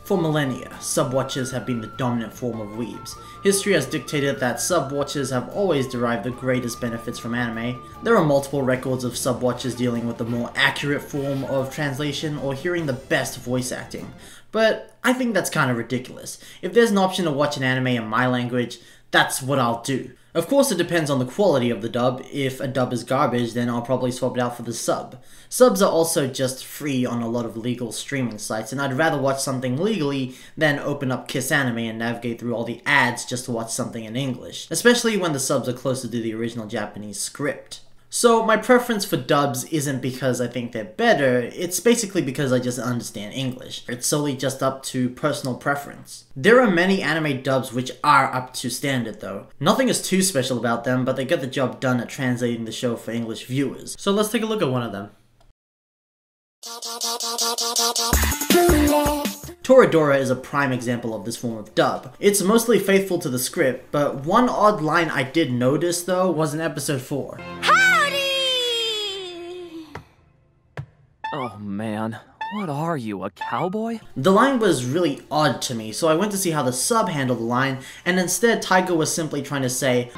For millennia, sub-watchers have been the dominant form of weebs. History has dictated that sub-watchers have always derived the greatest benefits from anime. There are multiple records of sub-watchers dealing with the more accurate form of translation or hearing the best voice acting. But I think that's kind of ridiculous. If there's an option to watch an anime in my language, that's what I'll do. Of course, it depends on the quality of the dub. If a dub is garbage, then I'll probably swap it out for the sub. Subs are also just free on a lot of legal streaming sites, and I'd rather watch something legally than open up Kiss Anime and navigate through all the ads just to watch something in English, especially when the subs are closer to the original Japanese script. So my preference for dubs isn't because I think they're better, it's basically because I just understand English. It's solely just up to personal preference. There are many anime dubs which are up to standard though. Nothing is too special about them, but they get the job done at translating the show for English viewers. So let's take a look at one of them. Toradora is a prime example of this form of dub. It's mostly faithful to the script, but one odd line I did notice though was in episode 4. Oh man, what are you, a cowboy? The line was really odd to me, so I went to see how the sub handled the line, and instead Taiga was simply trying to say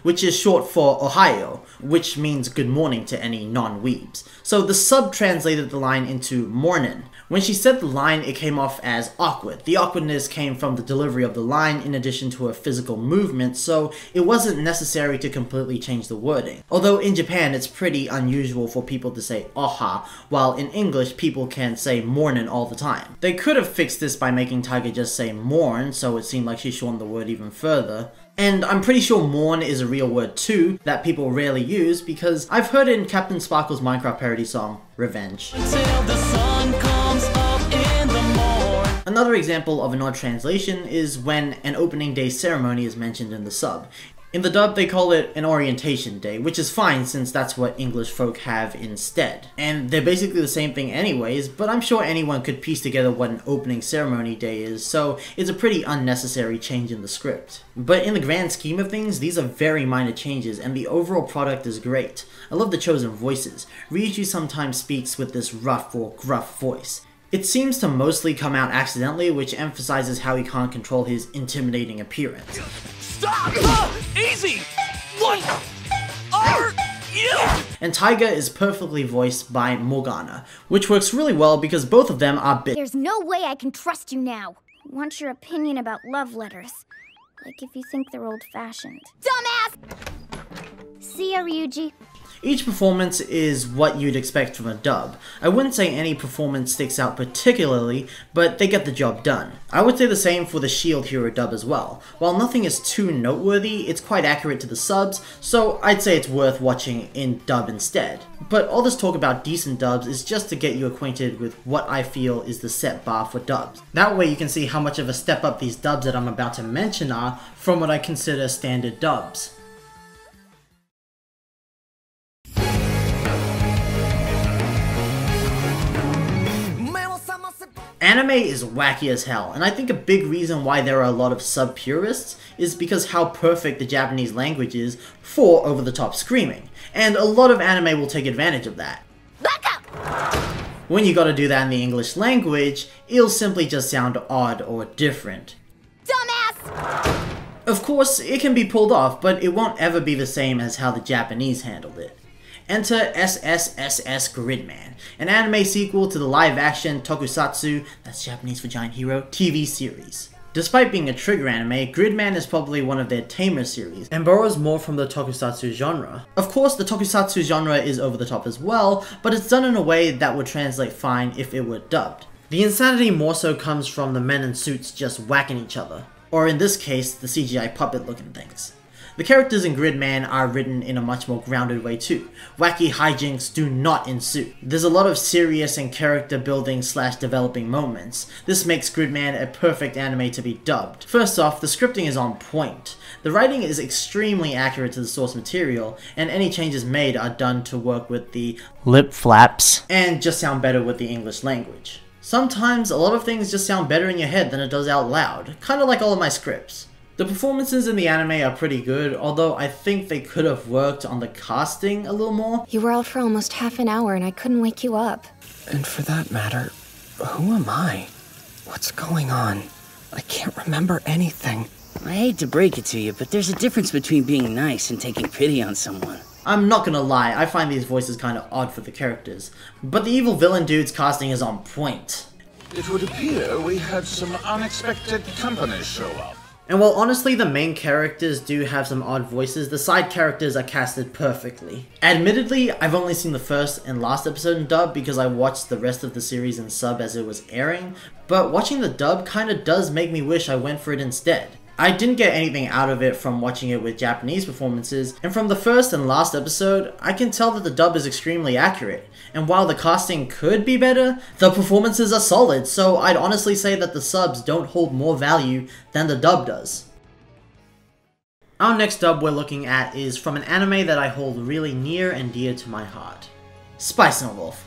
which is short for Ohio, which means good morning to any non-weebs. So the sub translated the line into mornin'. When she said the line, it came off as awkward. The awkwardness came from the delivery of the line in addition to her physical movement, so it wasn't necessary to completely change the wording. Although in Japan, it's pretty unusual for people to say oha, while in English, people can say mornin' all the time. They could have fixed this by making Taiga just say morn, so it seemed like she shortened the word even further. And I'm pretty sure mourn is a real word too, that people rarely use, because I've heard it in Captain Sparkle's Minecraft parody song, Revenge. Until the sun comes up in the morn. Another example of an odd translation is when an opening day ceremony is mentioned in the sub. In the dub, they call it an orientation day, which is fine since that's what English folk have instead. And they're basically the same thing anyways, but I'm sure anyone could piece together what an opening ceremony day is, so it's a pretty unnecessary change in the script. But in the grand scheme of things, these are very minor changes, and the overall product is great. I love the chosen voices. Ryuji sometimes speaks with this rough or gruff voice. It seems to mostly come out accidentally, which emphasizes how he can't control his intimidating appearance. Stop! Easy! What are you? And Taiga is perfectly voiced by Morgana, which works really well because both of them are big. There's no way I can trust you now. I want your opinion about love letters. Like if you think they're old-fashioned. Dumbass! See ya, Ryuji. Each performance is what you'd expect from a dub. I wouldn't say any performance sticks out particularly, but they get the job done. I would say the same for the Shield Hero dub as well. While nothing is too noteworthy, it's quite accurate to the subs, so I'd say it's worth watching in dub instead. But all this talk about decent dubs is just to get you acquainted with what I feel is the set bar for dubs. That way you can see how much of a step up these dubs that I'm about to mention are from what I consider standard dubs. Anime is wacky as hell, and I think a big reason why there are a lot of sub-purists is because how perfect the Japanese language is for over-the-top screaming, and a lot of anime will take advantage of that. Back up! When you gotta do that in the English language, it'll simply just sound odd or different. Dumbass! Of course, it can be pulled off, but it won't ever be the same as how the Japanese handled it. Enter SSSS.Gridman, an anime sequel to the live-action tokusatsu, that's Japanese for giant hero, TV series. Despite being a trigger anime, Gridman is probably one of their tamer series, and borrows more from the tokusatsu genre. Of course, the tokusatsu genre is over the top as well, but it's done in a way that would translate fine if it were dubbed. The insanity more so comes from the men in suits just whacking each other, or in this case, the CGI puppet-looking things. The characters in Gridman are written in a much more grounded way too. Wacky hijinks do not ensue. There's a lot of serious and character building / developing moments. This makes Gridman a perfect anime to be dubbed. First off, the scripting is on point. The writing is extremely accurate to the source material, and any changes made are done to work with the lip flaps and just sound better with the English language. Sometimes a lot of things just sound better in your head than it does out loud, kinda like all of my scripts. The performances in the anime are pretty good, although I think they could have worked on the casting a little more. You were out for almost half an hour and I couldn't wake you up. And for that matter, Who am I? What's going on? I can't remember anything. I hate to break it to you, but there's a difference between being nice and taking pity on someone. I'm not gonna lie, I find these voices kinda odd for the characters, but the evil villain dude's casting is on point. It would appear we had some unexpected company show up. And while honestly the main characters do have some odd voices, the side characters are casted perfectly. Admittedly, I've only seen the first and last episode in dub because I watched the rest of the series in sub as it was airing, but watching the dub kinda does make me wish I went for it instead. I didn't get anything out of it from watching it with Japanese performances, and from the first and last episode, I can tell that the dub is extremely accurate. And while the casting could be better, the performances are solid, so I'd honestly say that the subs don't hold more value than the dub does. Our next dub we're looking at is from an anime that I hold really near and dear to my heart. Spice and Wolf.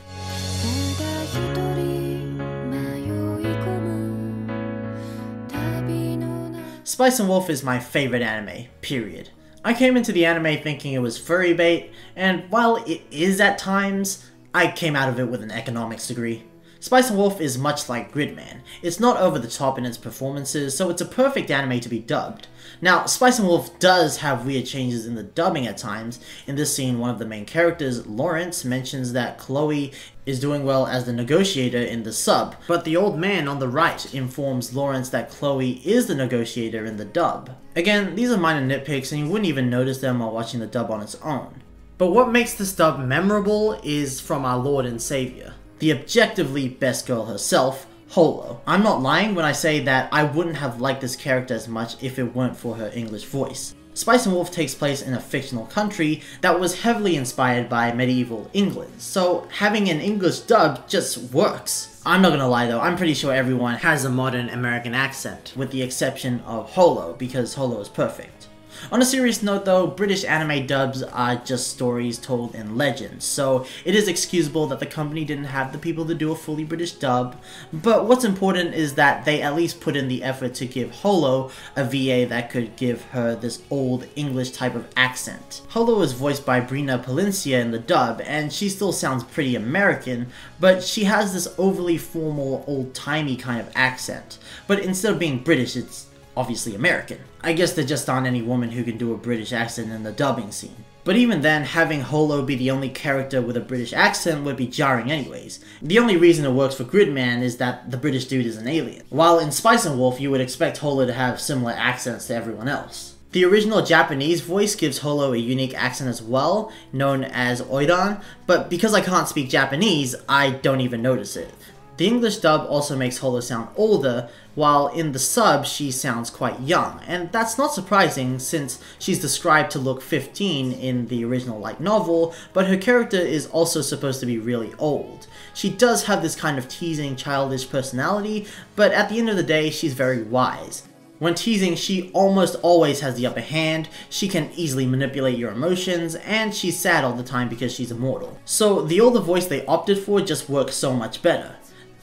Spice and Wolf is my favorite anime, period. I came into the anime thinking it was furry bait, and while it is at times, I came out of it with an economics degree. Spice and Wolf is much like Gridman. It's not over the top in its performances, so it's a perfect anime to be dubbed. Now, Spice and Wolf does have weird changes in the dubbing at times. In this scene, one of the main characters, Lawrence, mentions that Chloe is doing well as the negotiator in the sub, but the old man on the right informs Lawrence that Chloe is the negotiator in the dub. Again, these are minor nitpicks and you wouldn't even notice them while watching the dub on its own. But what makes this dub memorable is from our Lord and Savior, the objectively best girl herself, Holo. I'm not lying when I say that I wouldn't have liked this character as much if it weren't for her English voice. Spice and Wolf takes place in a fictional country that was heavily inspired by medieval England, so having an English dub just works. I'm not gonna lie though, I'm pretty sure everyone has a modern American accent, with the exception of Holo, because Holo is perfect. On a serious note though, British anime dubs are just stories told in legends, so it is excusable that the company didn't have the people to do a fully British dub, but what's important is that they at least put in the effort to give Holo a VA that could give her this old English type of accent. Holo is voiced by Brina Palencia in the dub, and she still sounds pretty American, but she has this overly formal, old-timey kind of accent. But instead of being British, it's obviously American. I guess there just aren't any women who can do a British accent in the dubbing scene. But even then, having Holo be the only character with a British accent would be jarring anyways. The only reason it works for Gridman is that the British dude is an alien. While in Spice and Wolf, you would expect Holo to have similar accents to everyone else. The original Japanese voice gives Holo a unique accent as well, known as Oiran, but because I can't speak Japanese, I don't even notice it. The English dub also makes Holo sound older, while in the sub she sounds quite young, and that's not surprising since she's described to look 15 in the original light novel, but her character is also supposed to be really old. She does have this kind of teasing, childish personality, but at the end of the day she's very wise. When teasing, she almost always has the upper hand, she can easily manipulate your emotions, and she's sad all the time because she's immortal. So the older voice they opted for just works so much better.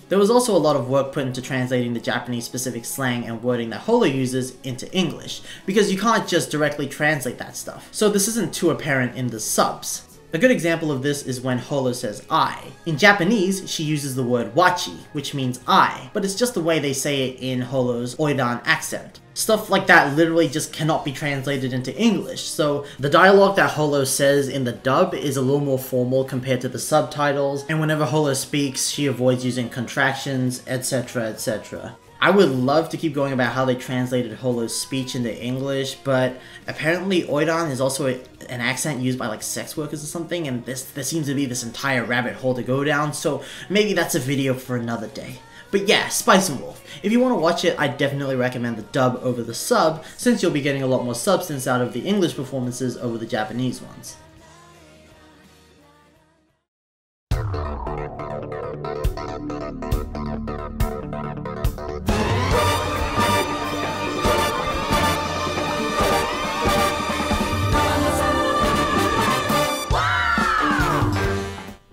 There was also a lot of work put into translating the Japanese specific slang and wording that Holo uses into English, because you can't just directly translate that stuff, so this isn't too apparent in the subs. A good example of this is when Holo says I. In Japanese, she uses the word wachi, which means I, but it's just the way they say it in Holo's Oiran accent. Stuff like that literally just cannot be translated into English, so the dialogue that Holo says in the dub is a little more formal compared to the subtitles, and whenever Holo speaks, she avoids using contractions, etc, etc. I would love to keep going about how they translated Holo's speech into English, but apparently Oiran is also an accent used by like sex workers or something, and there seems to be this entire rabbit hole to go down, so maybe that's a video for another day. But yeah, Spice and Wolf. If you want to watch it, I definitely recommend the dub over the sub, since you'll be getting a lot more substance out of the English performances over the Japanese ones.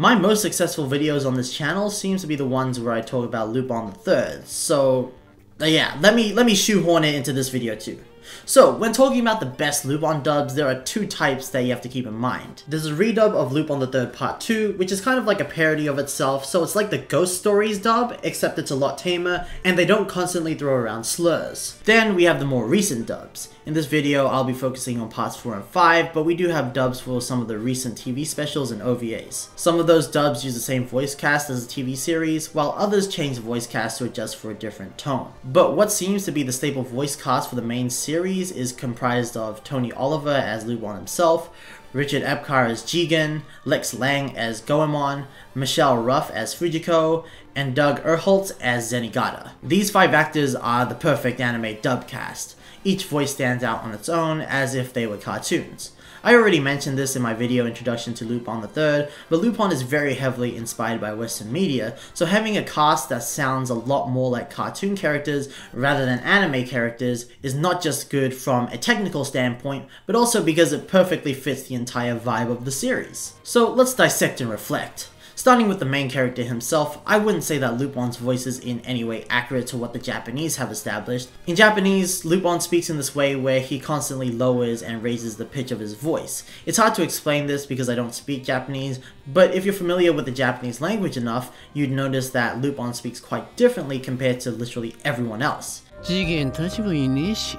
My most successful videos on this channel seems to be the ones where I talk about Lupin the Third, so yeah, let me shoehorn it into this video too. So, when talking about the best Lupin dubs, there are two types that you have to keep in mind. There's a redub of Lupin the Third Part 2, which is kind of like a parody of itself, so it's like the Ghost Stories dub, except it's a lot tamer, and they don't constantly throw around slurs. Then we have the more recent dubs. In this video, I'll be focusing on parts 4 and 5, but we do have dubs for some of the recent TV specials and OVAs. Some of those dubs use the same voice cast as the TV series, while others change the voice cast to adjust for a different tone. But what seems to be the staple voice cast for the main series is comprised of Tony Oliver as Lupin himself, Richard Epcar as Jigen, Lex Lang as Goemon, Michelle Ruff as Fujiko, and Doug Erholtz as Zenigata. These 5 actors are the perfect anime dub cast. Each voice stands out on its own as if they were cartoons. I already mentioned this in my video introduction to Lupin the Third, but Lupin is very heavily inspired by Western media, so having a cast that sounds a lot more like cartoon characters rather than anime characters is not just good from a technical standpoint, but also because it perfectly fits the entire vibe of the series. So let's dissect and reflect. Starting with the main character himself, I wouldn't say that Lupin's voice is in any way accurate to what the Japanese have established. In Japanese, Lupin speaks in this way where he constantly lowers and raises the pitch of his voice. It's hard to explain this because I don't speak Japanese, but if you're familiar with the Japanese language enough, you'd notice that Lupin speaks quite differently compared to literally everyone else. 次元立場いねえし。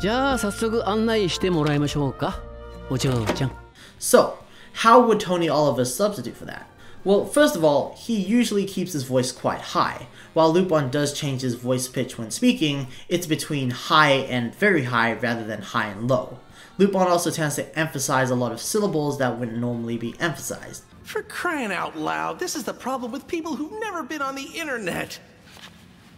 じゃあ早速案内してもらいましょうか。お嬢ちゃん。So, how would Tony Oliver substitute for that? Well, first of all, he usually keeps his voice quite high. While Lupin does change his voice pitch when speaking, it's between high and very high rather than high and low. Lupin also tends to emphasize a lot of syllables that wouldn't normally be emphasized. For crying out loud, this is the problem with people who've never been on the internet.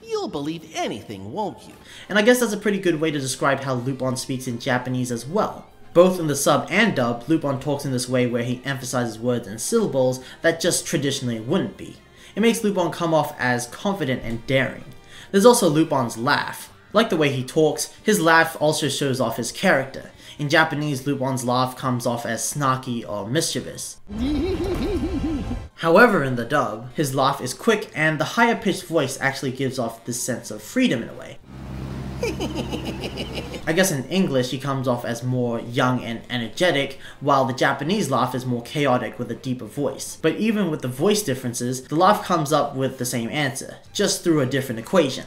You'll believe anything, won't you? And I guess that's a pretty good way to describe how Lupin speaks in Japanese as well. Both in the sub and dub, Lupin talks in this way where he emphasizes words and syllables that just traditionally wouldn't be. It makes Lupin come off as confident and daring. There's also Lupin's laugh. Like the way he talks, his laugh also shows off his character. In Japanese, Lupin's laugh comes off as snarky or mischievous. However, in the dub, his laugh is quick and the higher pitched voice actually gives off this sense of freedom in a way. I guess in English he comes off as more young and energetic, while the Japanese laugh is more chaotic with a deeper voice. But even with the voice differences, the laugh comes up with the same answer, just through a different equation.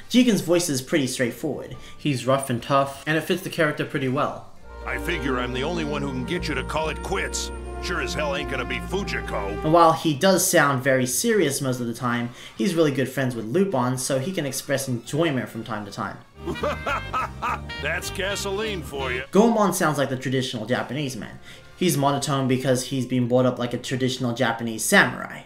Jigen's voice is pretty straightforward. He's rough and tough, and it fits the character pretty well. I figure I'm the only one who can get you to call it quits. Sure as hell ain't gonna be Fujiko. And while he does sound very serious most of the time, he's really good friends with Lupin, so he can express enjoyment from time to time. That's gasoline for you. Goemon sounds like the traditional Japanese man. He's monotone because he's been brought up like a traditional Japanese samurai.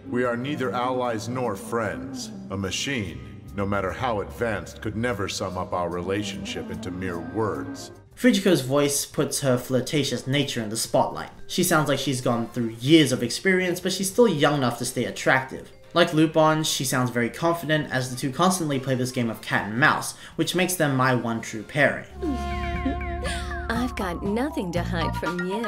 We are neither allies nor friends. A machine, no matter how advanced, could never sum up our relationship into mere words. Fujiko's voice puts her flirtatious nature in the spotlight. She sounds like she's gone through years of experience, but she's still young enough to stay attractive. Like Lupin, she sounds very confident as the two constantly play this game of cat and mouse, which makes them my one true pairing. I've got nothing to hide from you.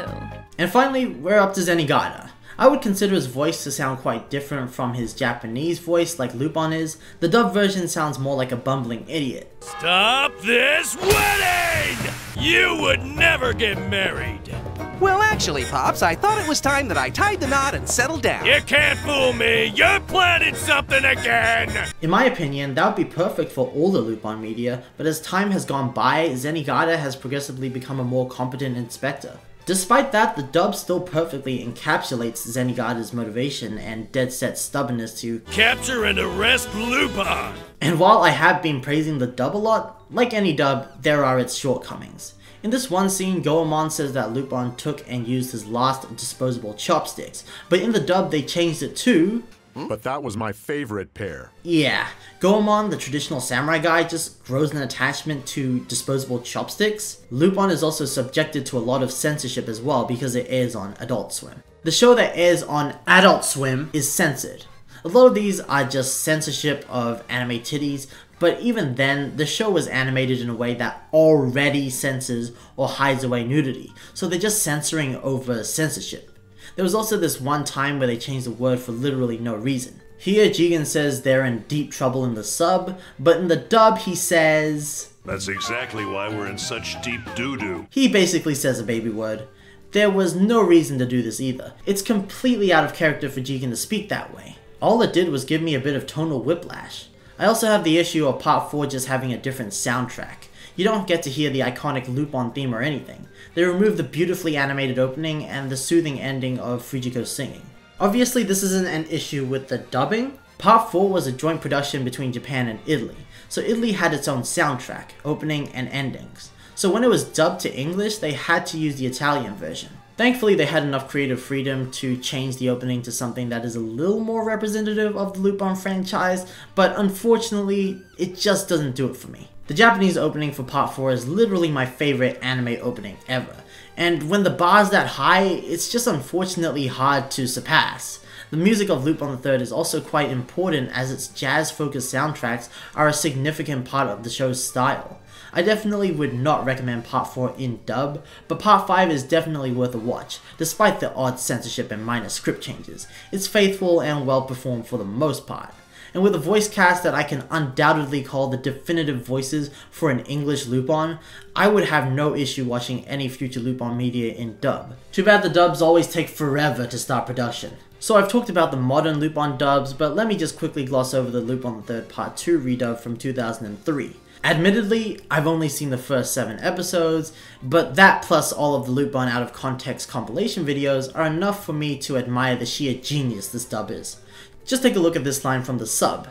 And finally, we're up to Zenigata. I would consider his voice to sound quite different from his Japanese voice like Lupin is. The dub version sounds more like a bumbling idiot. Stop this wedding! You would never get married. Well, actually, Pops, I thought it was time that I tied the knot and settled down. You can't fool me. You're planning something again. In my opinion, that would be perfect for all the Lupin media, but as time has gone by, Zenigata has progressively become a more competent inspector. Despite that, the dub still perfectly encapsulates Zenigata's motivation and dead-set stubbornness to capture and arrest Lupin. And while I have been praising the dub a lot, like any dub, there are its shortcomings. In this one scene, Goemon says that Lupin took and used his last disposable chopsticks, but in the dub they changed it to... But that was my favorite pair. Yeah, Goemon, the traditional samurai guy, just grows an attachment to disposable chopsticks. Lupin is also subjected to a lot of censorship as well because it airs on Adult Swim. The show that airs on Adult Swim is censored. A lot of these are just censorship of anime titties, but even then, the show was animated in a way that already censors or hides away nudity, so they're just censoring over censorship. There was also this one time where they changed the word for literally no reason. Here, Jigen says they're in deep trouble in the sub, but in the dub he says... That's exactly why we're in such deep doo-doo. He basically says a baby word. There was no reason to do this either. It's completely out of character for Jigen to speak that way. All it did was give me a bit of tonal whiplash. I also have the issue of Part 4 just having a different soundtrack. You don't get to hear the iconic Lupin theme or anything. They removed the beautifully animated opening and the soothing ending of Fujiko singing. Obviously this isn't an issue with the dubbing. Part 4 was a joint production between Japan and Italy, so Italy had its own soundtrack, opening and endings. So when it was dubbed to English, they had to use the Italian version. Thankfully they had enough creative freedom to change the opening to something that is a little more representative of the Lupin franchise, but unfortunately it just doesn't do it for me. The Japanese opening for Part 4 is literally my favorite anime opening ever, and when the bar is that high, it's just unfortunately hard to surpass. The music of Lupin III is also quite important as its jazz-focused soundtracks are a significant part of the show's style. I definitely would not recommend Part 4 in dub, but Part 5 is definitely worth a watch, despite the odd censorship and minor script changes. It's faithful and well performed for the most part. And with a voice cast that I can undoubtedly call the definitive voices for an English Lupin, I would have no issue watching any future Lupin media in dub. Too bad the dubs always take forever to start production. So I've talked about the modern Lupin dubs, but let me just quickly gloss over the Lupin III Part 2 redub from 2003. Admittedly, I've only seen the first 7 episodes, but that plus all of the Lupin out of context compilation videos are enough for me to admire the sheer genius this dub is. Just take a look at this line from the sub.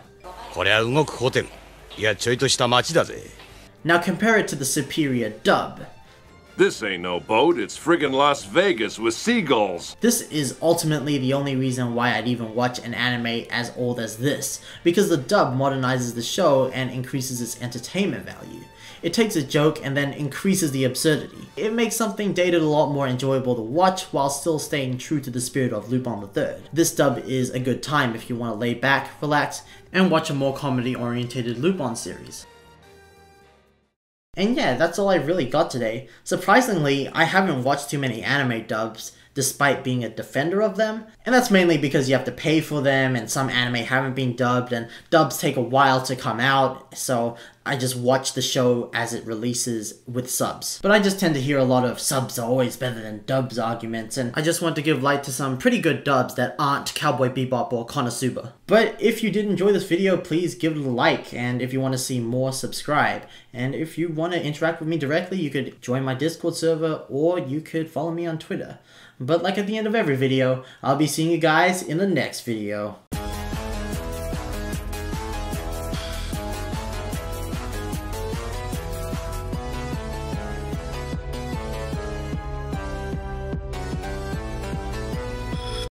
Now compare it to the superior dub. This ain't no boat, it's friggin' Las Vegas with seagulls. This is ultimately the only reason why I'd even watch an anime as old as this, because the dub modernizes the show and increases its entertainment value. It takes a joke and then increases the absurdity. It makes something dated a lot more enjoyable to watch while still staying true to the spirit of Lupin III. This dub is a good time if you want to lay back, relax, and watch a more comedy-oriented Lupin series. And yeah, that's all I really got today. Surprisingly, I haven't watched too many anime dubs, despite being a defender of them. And that's mainly because you have to pay for them, and some anime haven't been dubbed, and dubs take a while to come out, so I just watch the show as it releases with subs. But I just tend to hear a lot of subs are always better than dubs arguments, and I just want to give light to some pretty good dubs that aren't Cowboy Bebop or Konosuba. But if you did enjoy this video, please give it a like, and if you want to see more, subscribe. And if you want to interact with me directly, you could join my Discord server, or you could follow me on Twitter. But like at the end of every video, I'll be seeing you guys in the next video.